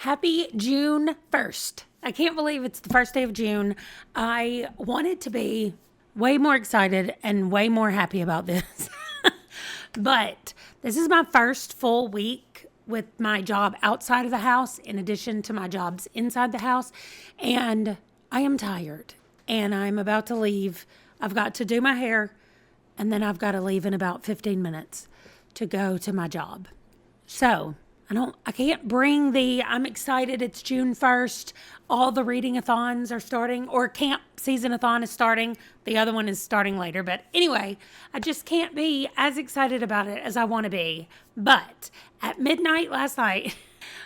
Happy June 1st. I can't believe it's the first day of June. I wanted to be way more excited and way more happy about this. But this is my first full week with my job outside of the house, in addition to my jobs inside the house. And I am tired and I'm about to leave. I've got to do my hair and then I've got to leave in about 15 minutes to go to my job. So I can't bring I'm excited, it's June 1st, all the reading-a-thons are starting, or Camp Seasonathon is starting. The other one is starting later, but anyway, I just can't be as excited about it as I want to be. But at midnight last night,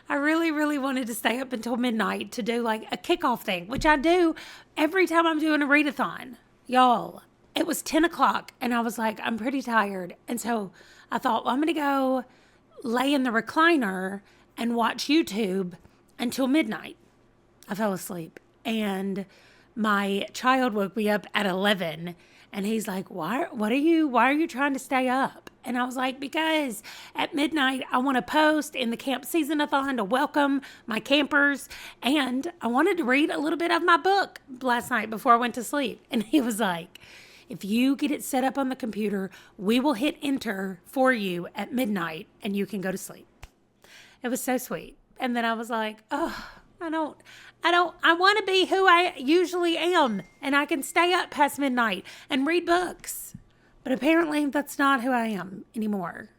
I really, really wanted to stay up until midnight to do like a kickoff thing, which I do every time I'm doing a read-a-thon. Y'all, it was 10 o'clock, and I was like, I'm pretty tired, and so I thought, well, I'm going to go lay in the recliner and watch YouTube until midnight. I fell asleep and my child woke me up at 11 and he's like, why are you trying to stay up? And I was like, because at midnight I want to post in the Camp Seasonathon to welcome my campers, and I wanted to read a little bit of my book last night before I went to sleep. And he was like, if you get it set up on the computer, we will hit enter for you at midnight and you can go to sleep. It was so sweet. And then I was like, oh, I want to be who I usually am, and I can stay up past midnight and read books. But apparently that's not who I am anymore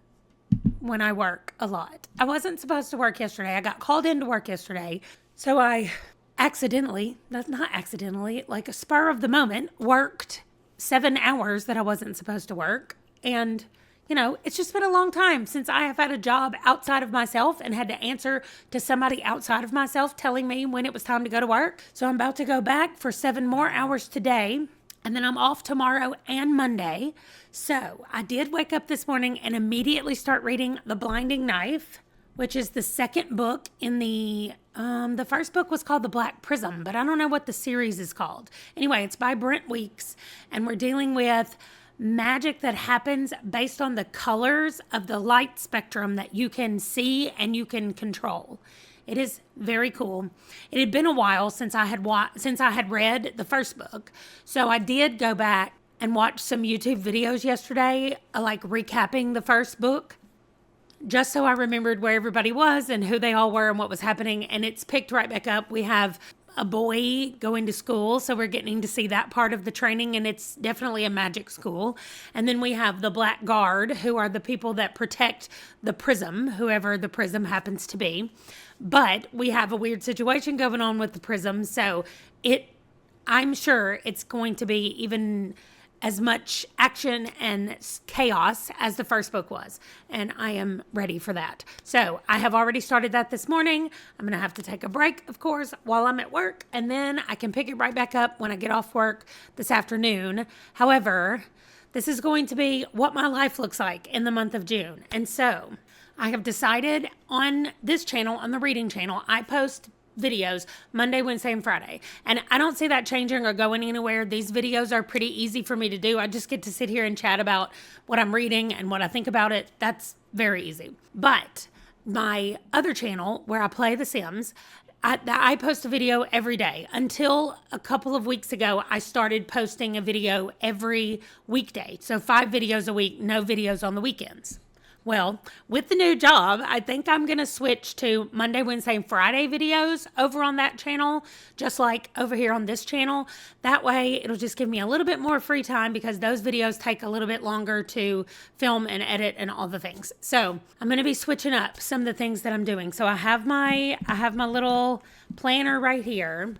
when I work a lot. I wasn't supposed to work yesterday. I got called in to work yesterday. So I not accidentally, like a spur of the moment, worked 7 hours that I wasn't supposed to work. And, it's just been a long time since I have had a job outside of myself and had to answer to somebody outside of myself telling me when it was time to go to work. So I'm about to go back for 7 more hours today, and then I'm off tomorrow and Monday. So I did wake up this morning and immediately start reading The Blinding Knife, which is the second book in the first book was called The Black Prism, but I don't know what the series is called. Anyway, it's by Brent Weeks, and we're dealing with magic that happens based on the colors of the light spectrum that you can see and you can control. It is very cool. It had been a while since I had read the first book, so I did go back and watch some YouTube videos yesterday, like recapping the first book, just so I remembered where everybody was and who they all were and what was happening. And it's picked right back up. We have a boy going to school, so we're getting to see that part of the training, and it's definitely a magic school. And then we have the Black Guard, who are the people that protect the prism, whoever the prism happens to be. But we have a weird situation going on with the prism, so I'm sure it's going to be even as much action and chaos as the first book was. And I am ready for that. So I have already started that this morning. I'm going to have to take a break, of course, while I'm at work. And then I can pick it right back up when I get off work this afternoon. However, this is going to be what my life looks like in the month of June. And so I have decided on this channel, on the reading channel, I post videos Monday, Wednesday, and Friday. And I don't see that changing or going anywhere. These videos are pretty easy for me to do. I just get to sit here and chat about what I'm reading and what I think about it. That's very easy. But my other channel, where I play The Sims, I post a video every day. Until a couple of weeks ago, I started posting a video every weekday. So 5 videos a week, no videos on the weekends. Well, with the new job, I think I'm going to switch to Monday, Wednesday, and Friday videos over on that channel, just like over here on this channel. That way, it'll just give me a little bit more free time because those videos take a little bit longer to film and edit and all the things. So I'm going to be switching up some of the things that I'm doing. So I have my little planner right here.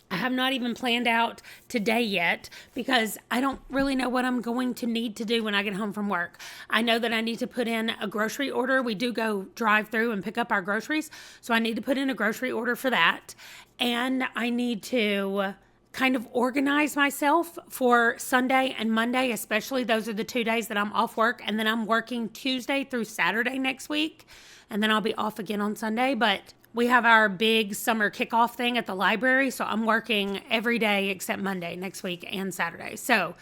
I have not even planned out today yet because I don't really know what I'm going to need to do when I get home from work. I know that I need to put in a grocery order. We do go drive through and pick up our groceries, so I need to put in a grocery order for that. And I need to kind of organize myself for Sunday and Monday, especially. Those are the 2 days that I'm off work, and then I'm working Tuesday through Saturday next week, and then I'll be off again on Sunday. But we have our big summer kickoff thing at the library, so I'm working every day except Monday next week and Saturday. So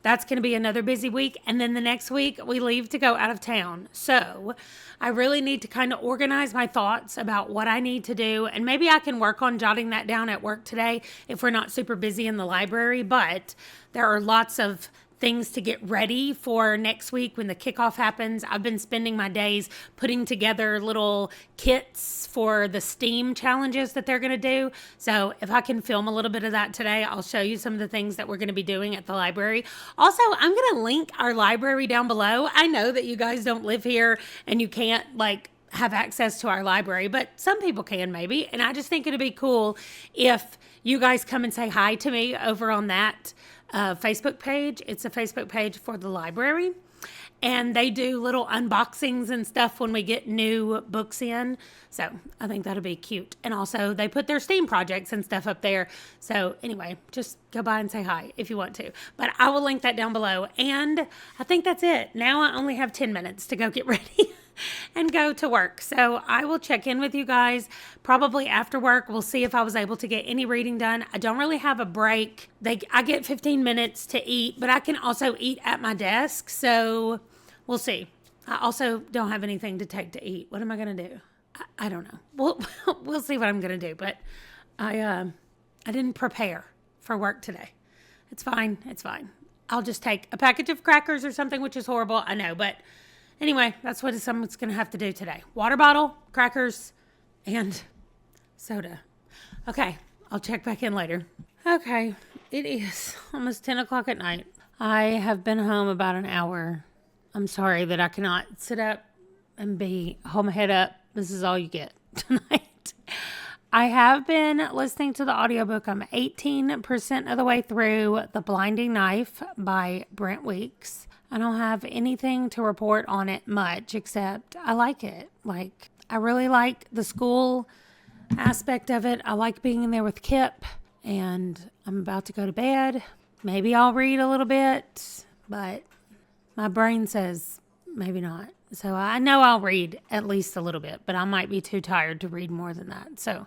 that's going to be another busy week. And then the next week we leave to go out of town. So I really need to kind of organize my thoughts about what I need to do. And maybe I can work on jotting that down at work today if we're not super busy in the library. But there are lots of things to get ready for next week when the kickoff happens. I've been spending my days putting together little kits for the STEAM challenges that they're going to do. So if I can film a little bit of that today, I'll show you some of the things that we're going to be doing at the library. Also, I'm going to link our library down below. I know that you guys don't live here and you can't have access to our library, but some people can maybe. And I just think it'd be cool if you guys come and say hi to me over on that Facebook page. It's a Facebook page for the library, and they do little unboxings and stuff when we get new books in. So I think that'll be cute. And also they put their STEAM projects and stuff up there. So anyway, just go by and say hi if you want to, but I will link that down below. And I think that's it. Now I only have 10 minutes to go get ready and go to work. So I will check in with you guys probably after work. We'll see if I was able to get any reading done. I don't really have a break. I get 15 minutes to eat, but I can also eat at my desk. So we'll see. I also don't have anything to take to eat. What am I going to do? I don't know. We'll see what I'm going to do, but I didn't prepare for work today. It's fine. It's fine. I'll just take a package of crackers or something, which is horrible. I know, but anyway, that's what someone's going to have to do today. Water bottle, crackers, and soda. Okay, I'll check back in later. Okay, it is almost 10 o'clock at night. I have been home about an hour. I'm sorry that I cannot sit up and hold my head up. This is all you get tonight. I have been listening to the audiobook. I'm 18% of the way through The Blinding Knife by Brent Weeks. I don't have anything to report on it much, except I like it. I really like the school aspect of it. I like being in there with Kip, and I'm about to go to bed. Maybe I'll read a little bit, but my brain says maybe not. So I know I'll read at least a little bit, but I might be too tired to read more than that. So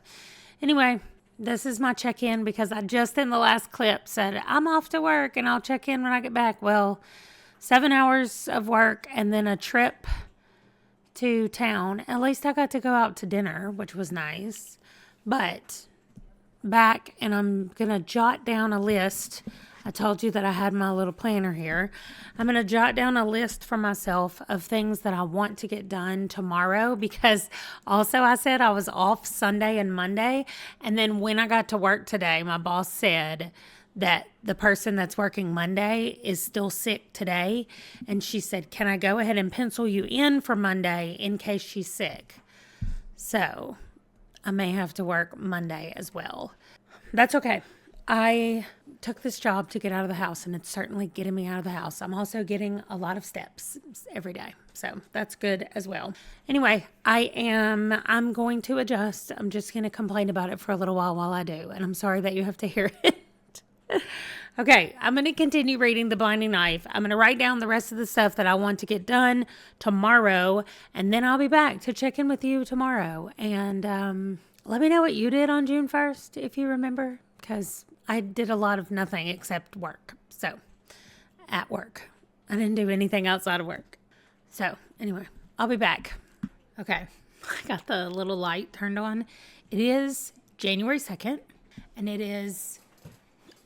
anyway, this is my check-in because I just in the last clip said I'm off to work and I'll check in when I get back. Well, 7 hours of work and then a trip to town. At least I got to go out to dinner, which was nice. But back, and I'm going to jot down a list. I told you that I had my little planner here. I'm going to jot down a list for myself of things that I want to get done tomorrow, because also I said I was off Sunday and Monday. And then when I got to work today, my boss said that the person that's working Monday is still sick today. And she said, can I go ahead and pencil you in for Monday in case she's sick? So I may have to work Monday as well. That's okay. I took this job to get out of the house, and it's certainly getting me out of the house. I'm also getting a lot of steps every day, so that's good as well. Anyway, I'm going to adjust. I'm just going to complain about it for a little while I do, and I'm sorry that you have to hear it. Okay, I'm going to continue reading The Blinding Knife. I'm going to write down the rest of the stuff that I want to get done tomorrow, and then I'll be back to check in with you tomorrow. And let me know what you did on June 1st, if you remember, because I did a lot of nothing except work. So, at work. I didn't do anything outside of work. So, anyway, I'll be back. Okay, I got the little light turned on. It is January 2nd, and it is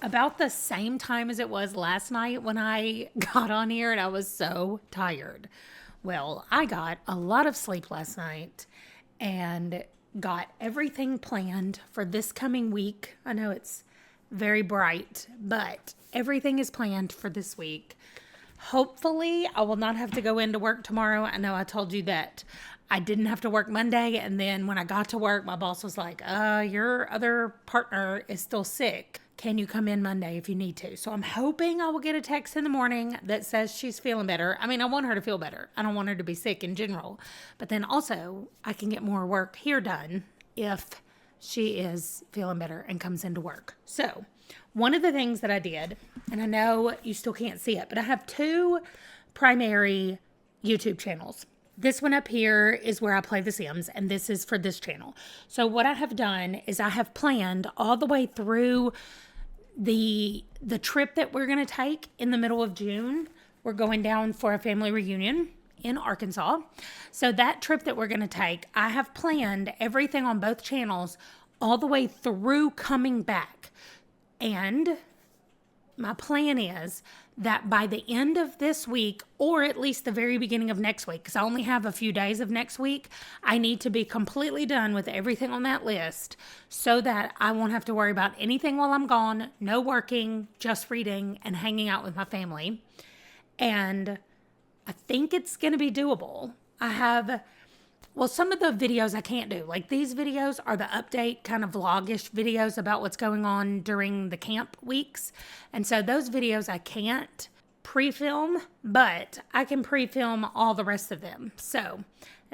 about the same time as it was last night when I got on here, and I was so tired. Well, I got a lot of sleep last night and got everything planned for this coming week. I know it's very bright, but everything is planned for this week. Hopefully, I will not have to go into work tomorrow. I know I told you that I didn't have to work Monday, and then when I got to work, my boss was like, your other partner is still sick. Can you come in Monday if you need to? So I'm hoping I will get a text in the morning that says she's feeling better. I mean, I want her to feel better. I don't want her to be sick in general. But then also, I can get more work here done if she is feeling better and comes into work. So one of the things that I did, and I know you still can't see it, but I have two primary YouTube channels. This one up here is where I play The Sims, and this is for this channel. So what I have done is I have planned all the way through the trip that we're going to take in the middle of June, we're going down for a family reunion in Arkansas. So that trip that we're going to take, I have planned everything on both channels all the way through coming back. And my plan is that by the end of this week, or at least the very beginning of next week, because I only have a few days of next week, I need to be completely done with everything on that list so that I won't have to worry about anything while I'm gone. No working, just reading and hanging out with my family. And I think it's going to be doable. Some of the videos I can't do. Like these videos are the update kind of vlogish videos about what's going on during the camp weeks. And so those videos I can't pre-film, but I can pre-film all the rest of them. So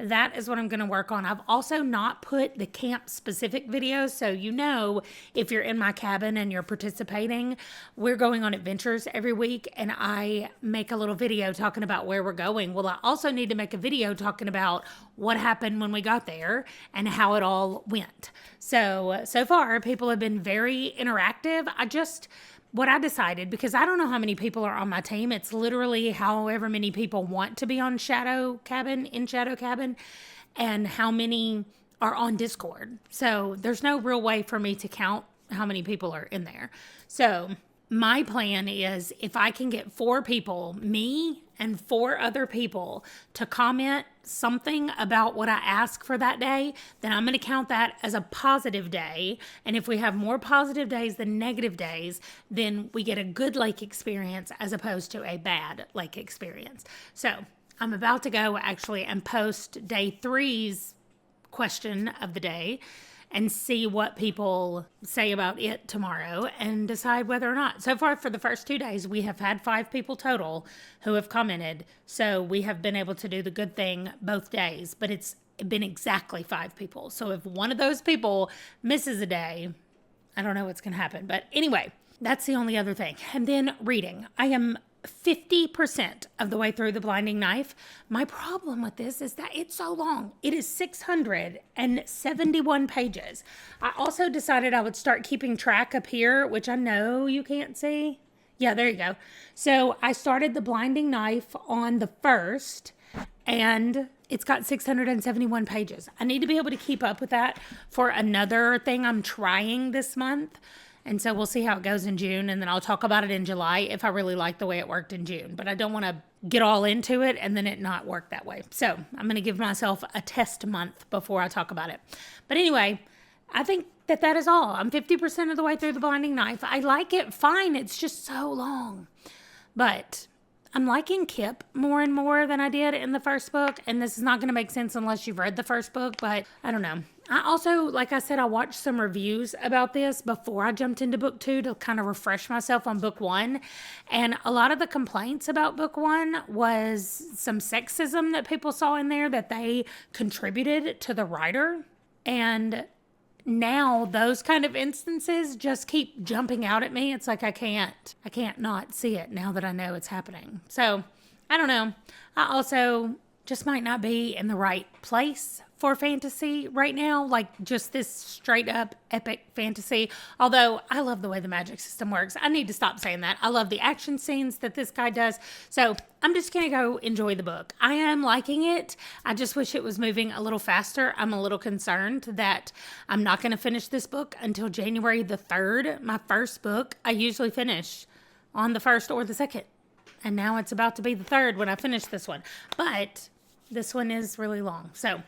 that is what I'm going to work on. I've also not put the camp specific videos. So, if you're in my cabin and you're participating, we're going on adventures every week and I make a little video talking about where we're going. Well, I also need to make a video talking about what happened when we got there and how it all went. So far people have been very interactive. What I decided, because I don't know how many people are on my team, it's literally however many people want to be on Shadow Cabin, and how many are on Discord. So there's no real way for me to count how many people are in there. So my plan is if I can get 4 people, me and 4 other people, to comment something about what I ask for that day, then I'm going to count that as a positive day. And if we have more positive days than negative days, then we get a good lake experience as opposed to a bad lake experience. So I'm about to go actually and post day 3's question of the day and see what people say about it tomorrow and decide whether or not. So far for the first 2 days, we have had 5 people total who have commented. So we have been able to do the good thing both days, but it's been exactly 5 people. So if one of those people misses a day, I don't know what's going to happen. But anyway, that's the only other thing. And then reading. I am 50% of the way through The Blinding Knife. My problem with this is that it's so long. It is 671 pages. I also decided I would start keeping track up here, which I know you can't see. Yeah, there you go. So I started The Blinding Knife on the 1st, and it's got 671 pages. I need to be able to keep up with that for another thing I'm trying this month. And so we'll see how it goes in June, and then I'll talk about it in July if I really like the way it worked in June. But I don't want to get all into it and then it not work that way. So I'm going to give myself a test month before I talk about it. But anyway, I think that is all. I'm 50% of the way through The Blinding Knife. I like it fine. It's just so long. But I'm liking Kip more and more than I did in the first book. And this is not going to make sense unless you've read the first book, but I don't know. I also, like I said, I watched some reviews about this before I jumped into book 2 to kind of refresh myself on book 1. And a lot of the complaints about book 1 was some sexism that people saw in there that they contributed to the writer. And now those kind of instances just keep jumping out at me. It's like I can't not see it now that I know it's happening. So I don't know. I also just might not be in the right place for fantasy right now, like just this straight up epic fantasy. Although I love the way the magic system works. I need to stop saying that. I love the action scenes that this guy does. So I'm just going to go enjoy the book. I am liking it. I just wish it was moving a little faster. I'm a little concerned that I'm not going to finish this book until January the 3rd. My first book, I usually finish on the 1st or the 2nd. And now it's about to be the 3rd when I finish this one. But this one is really long. So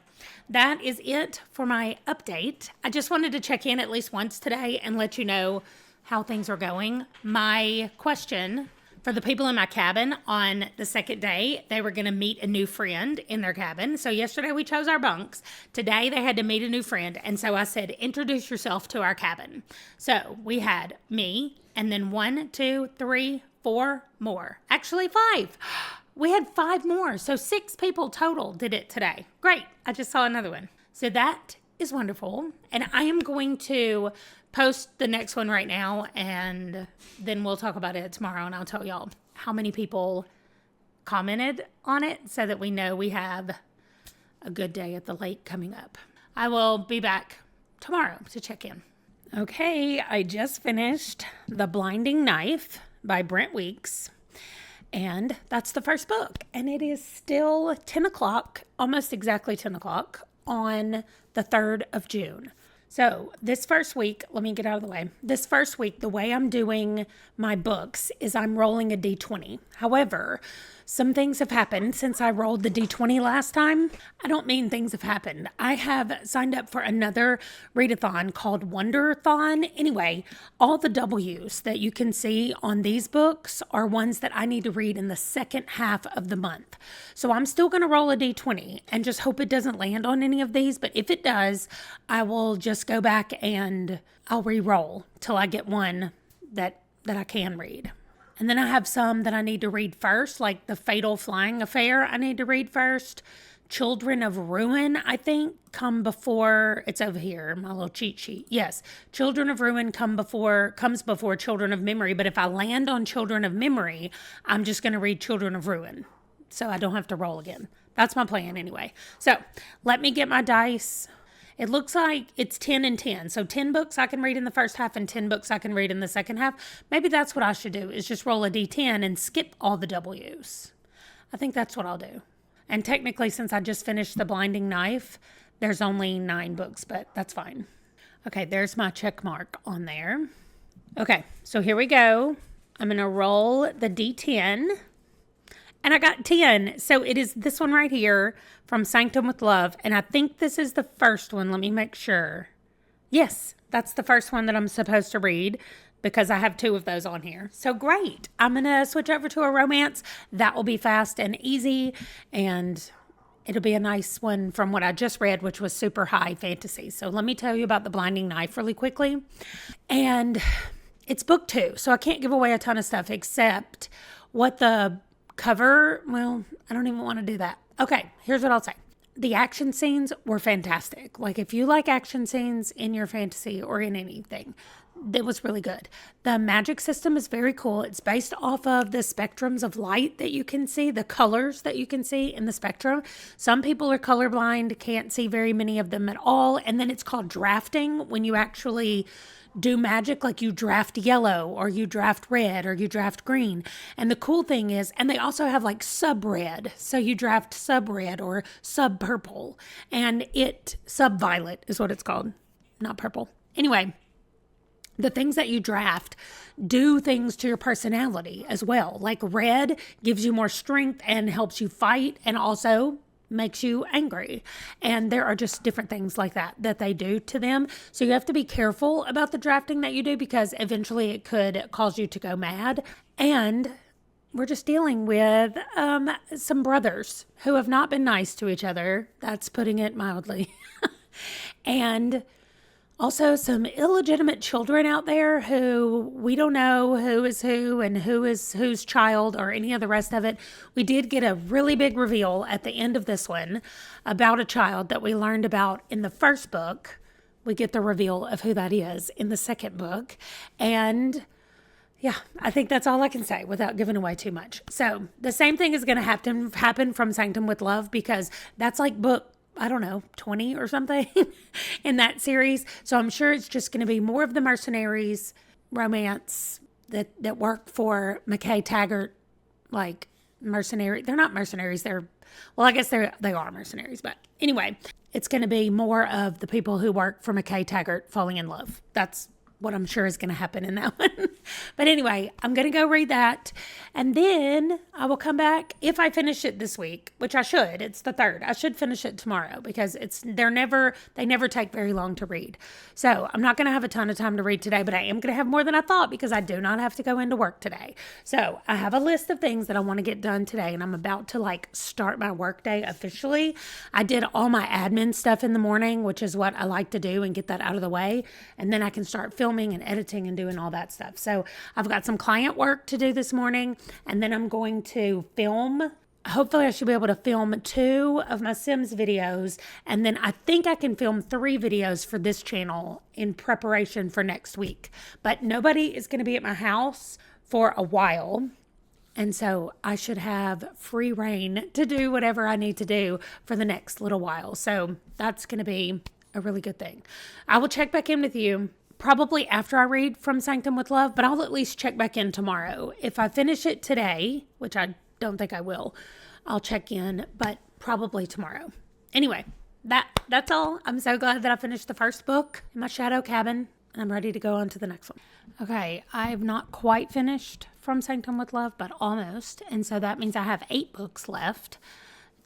that is it for my update. I just wanted to check in at least once today and let you know how things are going. My question for the people in my cabin on the 2nd day, they were going to meet a new friend in their cabin. So yesterday we chose our bunks. Today they had to meet a new friend. And so I said, introduce yourself to our cabin. So we had me and then 1, 2, 3, 4 more. Actually 5. We had 5 more, so 6 people total did it today. Great, I just saw another one. So that is wonderful, and I am going to post the next one right now, and then we'll talk about it tomorrow, and I'll tell y'all how many people commented on it so that we know we have a good day at the lake coming up. I will be back tomorrow to check in. Okay, I just finished The Blinding Knife by Brent Weeks. And that's the first book. And it is still 10 o'clock, almost exactly 10 o'clock on the 3rd of June. So this first week, let me get out of the way. This first week, the way I'm doing my books is I'm rolling a D20. However, some things have happened since I rolled the D20 last time. I don't mean things have happened. I have signed up for another readathon called Wonderathon. Anyway, all the W's that you can see on these books are ones that I need to read in the second half of the month. So I'm still going to roll a D20 and just hope it doesn't land on any of these. But if it does, I will just go back and I'll re-roll till I get one that I can read. And then I have some that I need to read first, like The Fatal Flying Affair I need to read first. Children of Ruin, I think, come before, it's over here, my little cheat sheet. Yes, Children of Ruin comes before Children of Memory. But if I land on Children of Memory, I'm just going to read Children of Ruin, so I don't have to roll again. That's my plan anyway. So let me get my dice. It looks like it's 10 and 10. So 10 books I can read in the first half and 10 books I can read in the second half. Maybe that's what I should do, is just roll a D10 and skip all the W's. I think that's what I'll do. And technically, since I just finished The Blinding Knife, there's only 9 books, but that's fine. Okay, there's my check mark on there. Okay, so here we go. I'm going to roll the D10. And I got 10. So it is this one right here from Sanctum with Love. And I think this is the first one. Let me make sure. Yes, that's the first one that I'm supposed to read because I have 2 of those on here. So great. I'm going to switch over to a romance. That will be fast and easy. And it'll be a nice one from what I just read, which was super high fantasy. So let me tell you about The Blinding Knife really quickly. And it's book 2. So I can't give away a ton of stuff except what the cover, well, I don't even want to do that. Okay, here's what I'll say. The action scenes were fantastic. Like, if you like action scenes in your fantasy or in anything, it was really good. The magic system is very cool. It's based off of the spectrums of light that you can see, the colors that you can see in the spectrum. Some people are colorblind, can't see very many of them at all. And then it's called drafting, when you actually do magic, like you draft yellow or you draft red or you draft green. And the cool thing is, and they also have like sub red. So you draft sub red or sub purple, and sub violet is what it's called, not purple. Anyway, the things that you draft do things to your personality as well. Like red gives you more strength and helps you fight, and also makes you angry. And there are just different things like that they do to them. So you have to be careful about the drafting that you do, because eventually it could cause you to go mad. And we're just dealing with some brothers who have not been nice to each other. That's putting it mildly. And also some illegitimate children out there who we don't know who is who and who is whose child or any of the rest of it. We did get a really big reveal at the end of this one about a child that we learned about in the first book. We get the reveal of who that is in the second book. And yeah, I think that's all I can say without giving away too much. So the same thing is going to happen from Sanctum with Love, because that's like book, I don't know, 20 or something in that series. So I'm sure it's just going to be more of the mercenaries romance that work for McKay Taggart, like mercenary. They're not mercenaries. Well, I guess they are mercenaries. But anyway, it's going to be more of the people who work for McKay Taggart falling in love. That's what I'm sure is going to happen in that one. But anyway, I'm going to go read that. And then I will come back if I finish it this week, which I should. It's the 3rd. I should finish it tomorrow, because they never take very long to read. So I'm not going to have a ton of time to read today, but I am going to have more than I thought, because I do not have to go into work today. So I have a list of things that I want to get done today, and I'm about to start my work day officially. I did all my admin stuff in the morning, which is what I like to do, and get that out of the way. And then I can start filming and editing and doing all that stuff. So I've got some client work to do this morning, and then I'm going to film. Hopefully I should be able to film 2 of my Sims videos, and then I think I can film 3 videos for this channel in preparation for next week. But nobody is going to be at my house for a while, and so I should have free reign to do whatever I need to do for the next little while. So that's going to be a really good thing. I will check back in with you probably after I read From Sanctum with Love, but I'll at least check back in tomorrow. If I finish it today, which I don't think I will, I'll check in, but probably tomorrow. Anyway, that's all. I'm so glad that I finished the first book in my shadow cabin, and I'm ready to go on to the next one. Okay, I've not quite finished From Sanctum with Love, but almost, and so that means I have 8 books left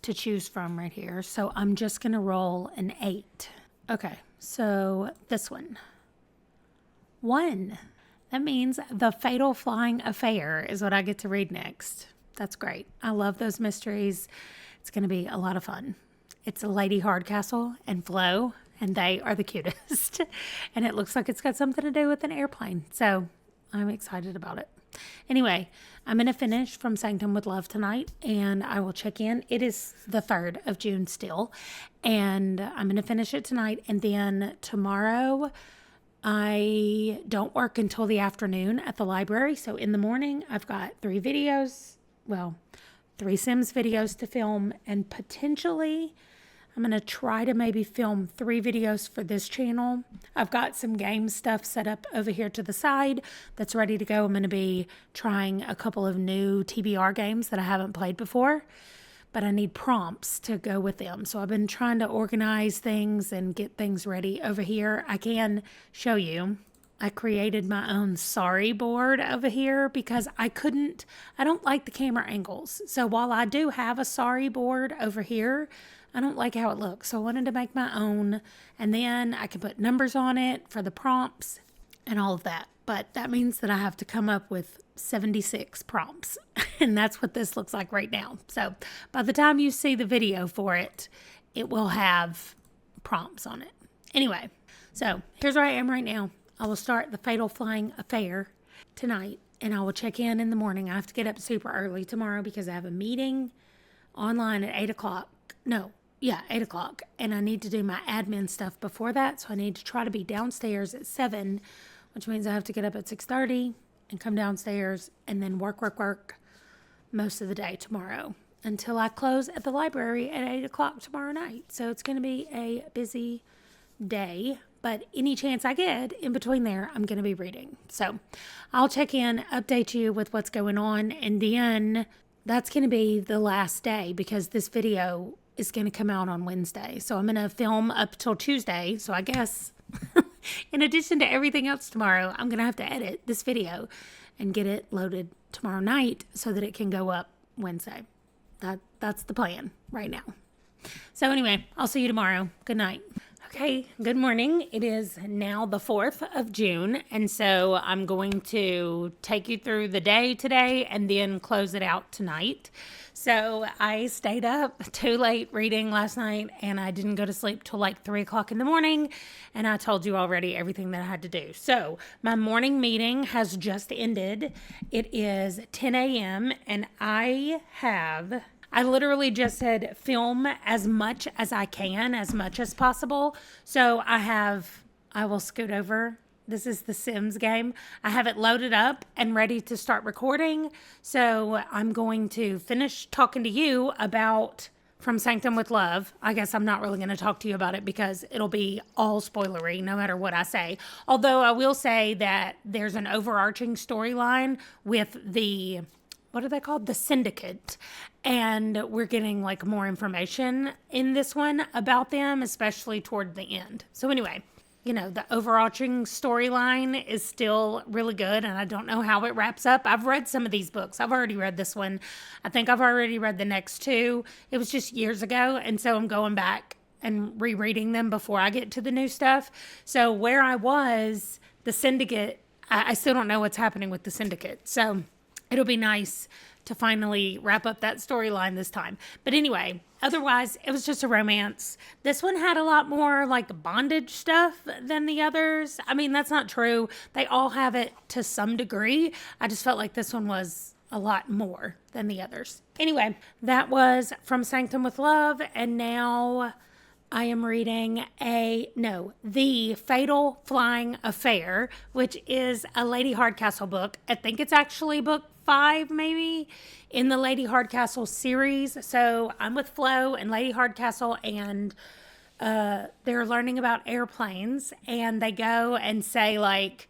to choose from right here, so I'm just going to roll an 8. Okay, so this one. 1. That means The Fatal Flying Affair is what I get to read next. That's great. I love those mysteries. It's going to be a lot of fun. It's a Lady Hardcastle and Flo, and they are the cutest. And it looks like it's got something to do with an airplane. So I'm excited about it. Anyway, I'm going to finish From Sanctum with Love tonight, and I will check in. It is the 3rd of June still, and I'm going to finish it tonight. And then tomorrow, I don't work until the afternoon at the library. So in the morning, I've got 3 videos. Well, 3 Sims videos to film, and potentially I'm going to try to maybe film 3 videos for this channel. I've got some game stuff set up over here to the side that's ready to go. I'm going to be trying a couple of new TBR games that I haven't played before, but I need prompts to go with them. So I've been trying to organize things and get things ready over here. I can show you. I created my own sorry board over here because I don't like the camera angles. So while I do have a sorry board over here, I don't like how it looks. So I wanted to make my own, and then I can put numbers on it for the prompts and all of that. But that means that I have to come up with 76 prompts, and that's what this looks like right now. So by the time you see the video for it, it will have prompts on it. Anyway, so here's where I am right now. I will start The Fatal Flying Affair tonight, and I will check in the morning. I have to get up super early tomorrow because I have a meeting online at 8 o'clock. 8 o'clock, and I need to do my admin stuff before that, so I need to try to be downstairs at 7, which means I have to get up at 6:30 and come downstairs and then work most of the day tomorrow until I close at the library at 8 o'clock tomorrow night. So it's going to be a busy day, but any chance I get in between there, I'm going to be reading. So I'll check in, update you with what's going on, and then that's going to be the last day because this video is going to come out on Wednesday. So I'm going to film up till Tuesday. So I guess in addition to everything else tomorrow, I'm going to have to edit this video and get it loaded tomorrow night so that it can go up Wednesday. That's the plan right now. So anyway, I'll see you tomorrow. Good night. Okay, good morning. It is now the 4th of June, and so I'm going to take you through the day today and then close it out tonight. So I stayed up too late reading last night, and I didn't go to sleep till like 3 o'clock in the morning, and I told you already everything that I had to do. So my morning meeting has just ended. It is 10 a.m., and I literally just said film as much as I can, as much as possible. So I will scoot over. This is the Sims game. I have it loaded up and ready to start recording. So I'm going to finish talking to you about From Sanctum with Love. I guess I'm not really going to talk to you about it because it'll be all spoilery no matter what I say. Although I will say that there's an overarching storyline with what are they called? The Syndicate. And we're getting like more information in this one about them, especially toward the end. So anyway, the overarching storyline is still really good, and I don't know how it wraps up. I've read some of these books. I've already read this one. I think I've already read the next 2. It was just years ago, and so I'm going back and rereading them before I get to the new stuff. So where I was, the Syndicate, I still don't know what's happening with the Syndicate. So it'll be nice to finally wrap up that storyline this time. But anyway, otherwise, it was just a romance. This one had a lot more like bondage stuff than the others. I mean, that's not true. They all have it to some degree. I just felt like this one was a lot more than the others. Anyway, that was From Sanctum with Love, and now I am reading The Fatal Flying Affair, which is a Lady Hardcastle book. I think it's actually book 5 maybe in the Lady Hardcastle series. So I'm with Flo and Lady Hardcastle, and they're learning about airplanes, and they go and say like,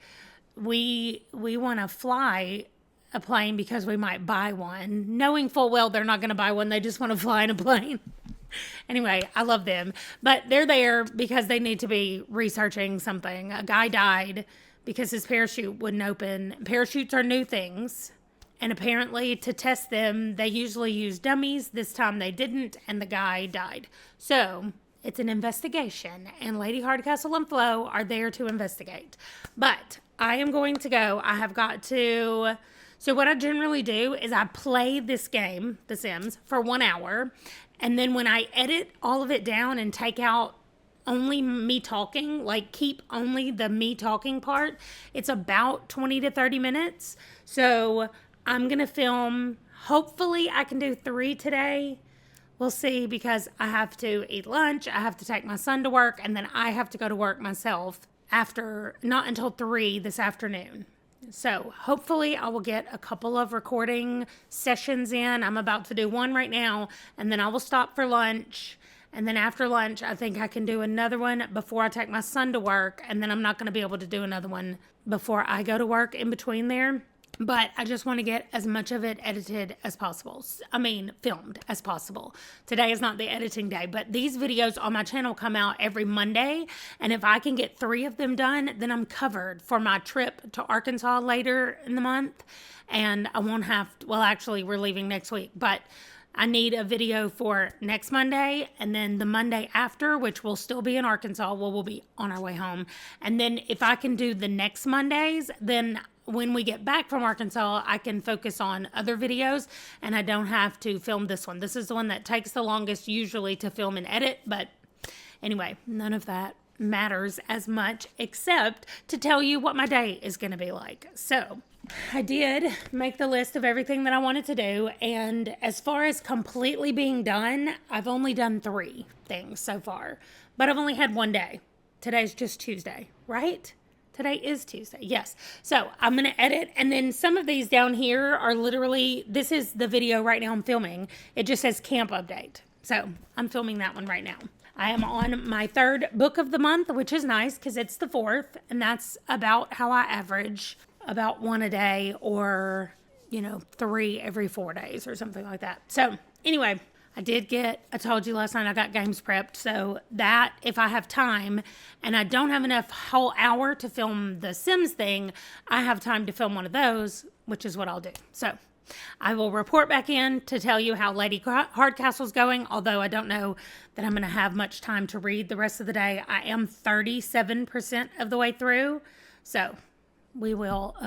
we want to fly a plane because we might buy one, knowing full well they're not going to buy one. They just want to fly in a plane. Anyway, I love them, but they're there because they need to be researching something. A guy died because his parachute wouldn't open. Parachutes are new things, and apparently to test them, they usually use dummies. This time they didn't, and the guy died. So it's an investigation, and Lady Hardcastle and Flo are there to investigate. But I am going to go. I have got to... So what I generally do is I play this game, The Sims, for 1 hour. And then when I edit all of it down and take out only me talking, like keep only the me talking part, it's about 20 to 30 minutes. So I'm going to film, hopefully I can do 3 today. We'll see, because I have to eat lunch, I have to take my son to work, and then I have to go to work myself not until 3 this afternoon. So hopefully I will get a couple of recording sessions in. I'm about to do one right now, and then I will stop for lunch. And then after lunch, I think I can do another one before I take my son to work. And then I'm not going to be able to do another one before I go to work in between there. But I just want to get as much of it edited as possible. Filmed as possible. Today is not the editing day, but these videos on my channel come out every Monday. And if I can get 3 of them done, then I'm covered for my trip to Arkansas later in the month. And I won't have to, well, actually, we're leaving next week, but I need a video for next Monday, and then the Monday after, which will still be in Arkansas. We'll be on our way home. And then if I can do the next Mondays, then when we get back from Arkansas, I can focus on other videos, and I don't have to film this one. This is the one that takes the longest usually to film and edit, but anyway, none of that matters as much except to tell you what my day is going to be like. So I did make the list of everything that I wanted to do, and as far as completely being done, I've only done 3 things so far, but I've only had 1 day. Today's just Tuesday, right? Today is Tuesday, yes. So I'm going to edit, and then some of these down here are literally, this is the video right now I'm filming. It just says camp update. So I'm filming that one right now. I am on my 3rd book of the month, which is nice because it's the 4th, and that's about how I average about 1 a day, or 3 every 4 days or something like that. So anyway, I told you last night I got games prepped, so that if I have time and I don't have enough whole hour to film the Sims thing, I have time to film one of those, which is what I'll do. So I will report back in to tell you how Lady Hardcastle's going, although I don't know that I'm going to have much time to read the rest of the day. I am 37% of the way through, so we will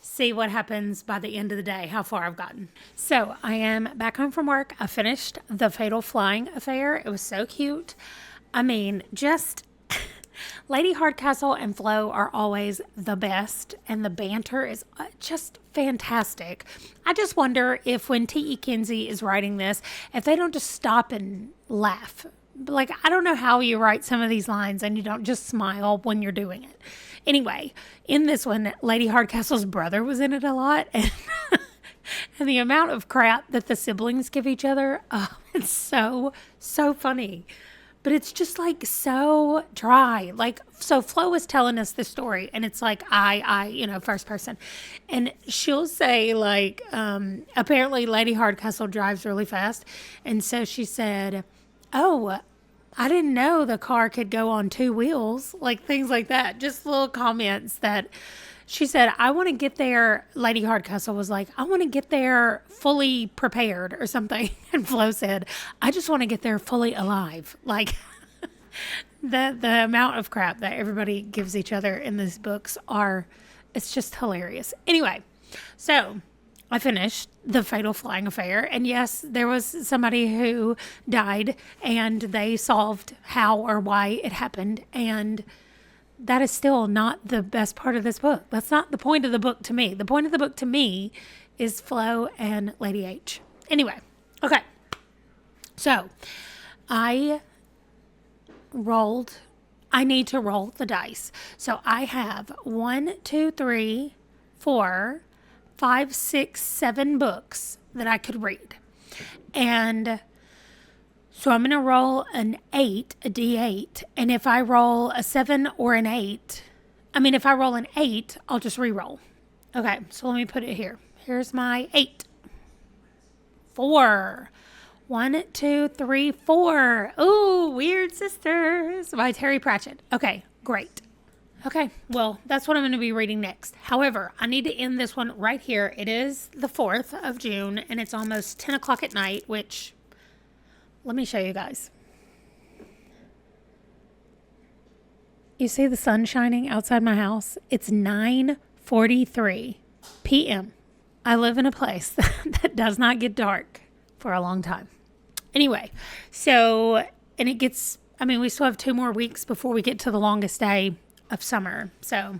see what happens by the end of the day, how far I've gotten. So I am back home from work. I finished the Fatal Flying Affair. It was so cute. Just Lady Hardcastle and Flo are always the best, and the banter is just fantastic. I just wonder if when T.E. Kinsey is writing this, if they don't just stop and laugh. Like, I don't know how you write some of these lines and you don't just smile when you're doing it. Anyway, in this one, Lady Hardcastle's brother was in it a lot, and, and the amount of crap that the siblings give each other, it's so funny. But it's just like so dry. Like, so Flo was telling us the story, and it's like first person. And she'll say like, apparently Lady Hardcastle drives really fast. And so she said, "Oh, I didn't know the car could go on 2 wheels," like things like that. Just little comments that she said, "I want to get there." Lady Hardcastle was like, "I want to get there fully prepared," or something. And Flo said, "I just want to get there fully alive." Like the amount of crap that everybody gives each other in these books it's just hilarious. Anyway, so I finished the Fatal Flying Affair, and yes, there was somebody who died, and they solved how or why it happened, and that is still not the best part of this book. That's not the point of the book to me. The point of the book to me is Flo and Lady H. Anyway, okay, so I need to roll the dice. So I have 1, 2, 3, 4, 5, 6, 7 books that I could read. And So I'm going to roll an 8, a D8. And if I roll a 7 or an 8, if I roll an 8, I'll just re-roll. Okay, so let me put it here. Here's my 8. 4. 1, 2, 3, 4. Ooh, Weird Sisters by Terry Pratchett. Okay, great. Okay, well, that's what I'm going to be reading next. However, I need to end this one right here. It is the 4th of June, and it's almost 10 o'clock at night, which, let me show you guys. You see the sun shining outside my house? It's 9:43 p.m. I live in a place that does not get dark for a long time. Anyway, so, and it gets, we still have 2 more weeks before we get to the longest day of summer. So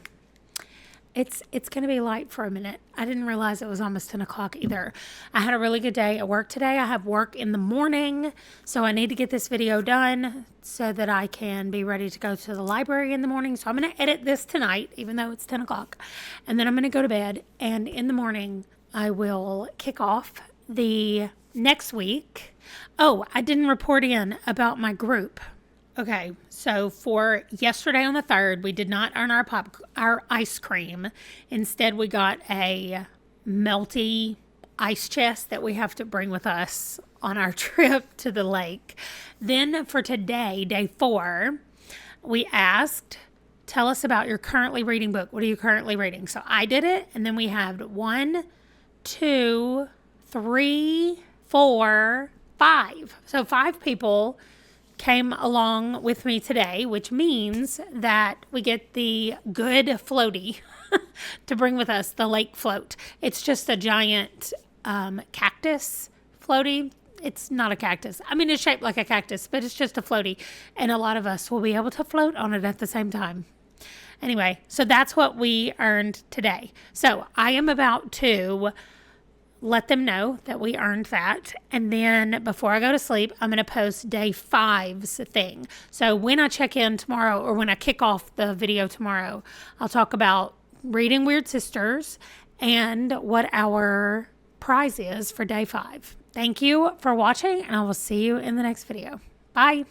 it's going to be light for a minute. I didn't realize it was almost 10 o'clock either. I had a really good day at work today. I have work in the morning, so I need to get this video done so that I can be ready to go to the library in the morning. So I'm going to edit this tonight, even though it's 10 o'clock. And then I'm going to go to bed. And in the morning, I will kick off the next week. Oh, I didn't report in about my group. Okay, so for yesterday on the 3rd, we did not earn our ice cream. Instead, we got a melty ice chest that we have to bring with us on our trip to the lake. Then for today, day 4, we asked, tell us about your currently reading book. What are you currently reading? So I did it, and then we had 1, 2, 3, 4, 5. So 5 people came along with me today, which means that we get the good floaty to bring with us, the lake float. It's just a giant cactus floaty. It's not a cactus. It's shaped like a cactus, but it's just a floaty. And a lot of us will be able to float on it at the same time. Anyway, so that's what we earned today. So I am about to let them know that we earned that. And then before I go to sleep, I'm going to post day 5's thing. So when I check in tomorrow, or when I kick off the video tomorrow, I'll talk about reading Weird Sisters and what our prize is for day 5. Thank you for watching, and I will see you in the next video. Bye.